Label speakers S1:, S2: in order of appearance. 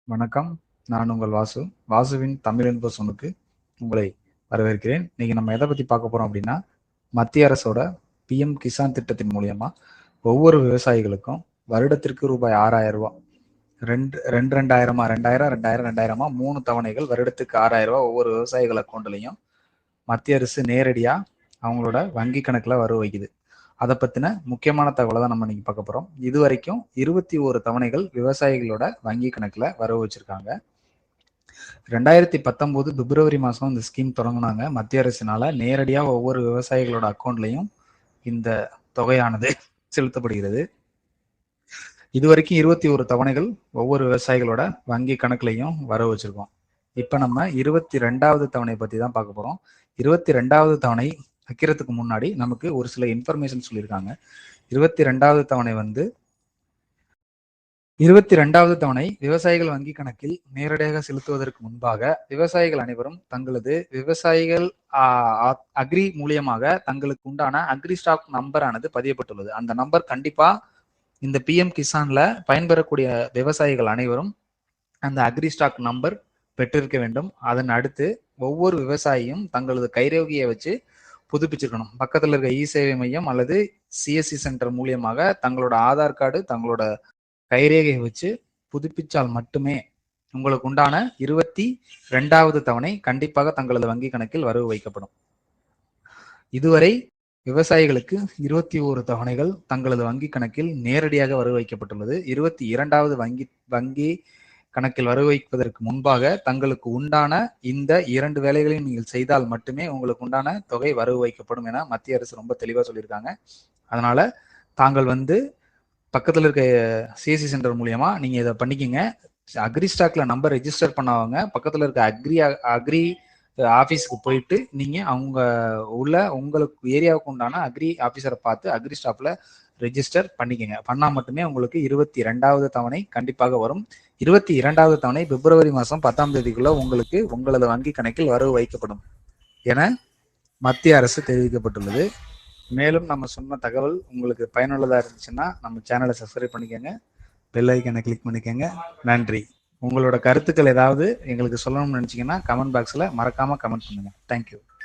S1: வணக்கம். நான் உங்கள் வாசு. வாசுவின் தமிழ் இன்ப சொன்னுக்கு உங்களை வரவேற்கிறேன். இன்னைக்கு நம்ம எதை பத்தி பார்க்க போறோம் அப்படின்னா, மத்திய அரசோட PM கிசான் திட்டத்தின் மூலியமா ஒவ்வொரு விவசாயிகளுக்கும் வருடத்திற்கு ரூபாய் 6,000 ரூபாய், ரெண்டாயிரமா 3 தவணைகள் வருடத்துக்கு 6,000 ரூபாய் ஒவ்வொரு விவசாயிகள் அக்கௌண்ட்லையும் மத்திய அரசு நேரடியா அவங்களோட வங்கி கணக்குல வரவு வைக்குது. அதை பத்தின முக்கியமான தகவலை தான் நம்ம இன்னைக்கு பார்க்க போறோம். இது வரைக்கும் 21 தவணைகள் விவசாயிகளோட வங்கி கணக்குல வரவு வச்சிருக்காங்க. 2019 பிப்ரவரி மாசம் இந்த ஸ்கீம் தொடங்கினாங்க. மத்திய அரசினால நேரடியா ஒவ்வொரு விவசாயிகளோட அக்கௌண்ட்லையும் இந்த தொகையானது செலுத்தப்படுகிறது. இதுவரைக்கும் 21 தவணைகள் ஒவ்வொரு விவசாயிகளோட வங்கி கணக்குலையும் வரவு வச்சிருக்கோம். இப்ப நம்ம 22வது தவணை பத்தி தான் பார்க்க போறோம். 22வது தவணை வைக்கிறதுக்கு முன்னாடி நமக்கு ஒரு சில இன்ஃபர்மேஷன் சொல்லியிருக்காங்க. 22வது தவணை விவசாயிகள் வங்கி கணக்கில் நேரடியாக செலுத்துவதற்கு முன்பாக விவசாயிகள் அனைவரும் தங்களது விவசாயிகள் அக்ரி மூலியமாக தங்களுக்கு உண்டான அக்ரி ஸ்டாக் நம்பர் ஆனது பதியப்பட்டுள்ளது. அந்த நம்பர் கண்டிப்பா இந்த PM கிசான்ல பயன்பெறக்கூடிய விவசாயிகள் அனைவரும் அந்த அக்ரி ஸ்டாக் நம்பர் பெற்றிருக்க வேண்டும். அதன் அடுத்து ஒவ்வொரு விவசாயியும் தங்களது கைரேகையை வச்சு புதுப்பிச்சிருக்கணும். பக்கத்தில் இருக்க இ-சேவை மையம் அல்லது CSC சென்டர் மூலியமாக தங்களோட ஆதார் கார்டு, தங்களோட கைரேகையை வச்சு புதுப்பிச்சால் மட்டுமே உங்களுக்கு உண்டான 22வது தவணை கண்டிப்பாக தங்களது வங்கி கணக்கில் வரவு வைக்கப்படும். இதுவரை விவசாயிகளுக்கு 21 தவணைகள் தங்களது வங்கி கணக்கில் நேரடியாக வரவு வைக்கப்பட்டுள்ளது. 22வது வங்கி கணக்கில் வரவு வைப்பதற்கு முன்பாக தங்களுக்கு உண்டான இந்த 2 வேலைகளையும் நீங்கள் செய்தால் மட்டுமே உங்களுக்கு உண்டான தொகை வரவு வைக்கப்படும் என மத்திய அரசு ரொம்ப தெளிவா சொல்லியிருக்காங்க. அதனால தாங்கள் பக்கத்துல இருக்க CSC சென்டர் மூலியமா நீங்க இதை பண்ணிக்கங்க. அக்ரி ஸ்டாக்ல நம்பர் ரெஜிஸ்டர் பண்ணாங்க பக்கத்துல இருக்க அக்ரி ஆபீஸ்க்கு போயிட்டு நீங்க அவங்க உங்களுக்கு ஏரியாவுக்கு உண்டான அக்ரி ஆபீசரை பார்த்து அக்ரி ஸ்டாப்ல ரெஜிஸ்டர் பண்ணிக்கங்க. பண்ணா மட்டுமே உங்களுக்கு 22வது தவணை கண்டிப்பாக வரும். 22வது தவணை பிப்ரவரி மாசம் 10ஆம் தேதிக்குள்ள உங்களுக்கு உங்களது வங்கி கணக்கில் வரவு வைக்கப்படும் என மத்திய அரசு தெரிவிக்கப்பட்டுள்ளது. மேலும் நம்ம சொன்ன தகவல் உங்களுக்கு பயனுள்ளதா இருந்துச்சுன்னா நம்ம சேனலை சப்ஸ்கிரைப் பண்ணிக்கோங்க, பெல் ஐக்கனை கிளிக் பண்ணிக்கோங்க. நன்றி. உங்களோட கருத்துக்கள் ஏதாவது எங்களுக்கு சொல்லணும்னு நினைச்சீங்கன்னா கமெண்ட் பாக்ஸ்ல மறக்காம கமெண்ட் பண்ணுங்க. தேங்க்யூ.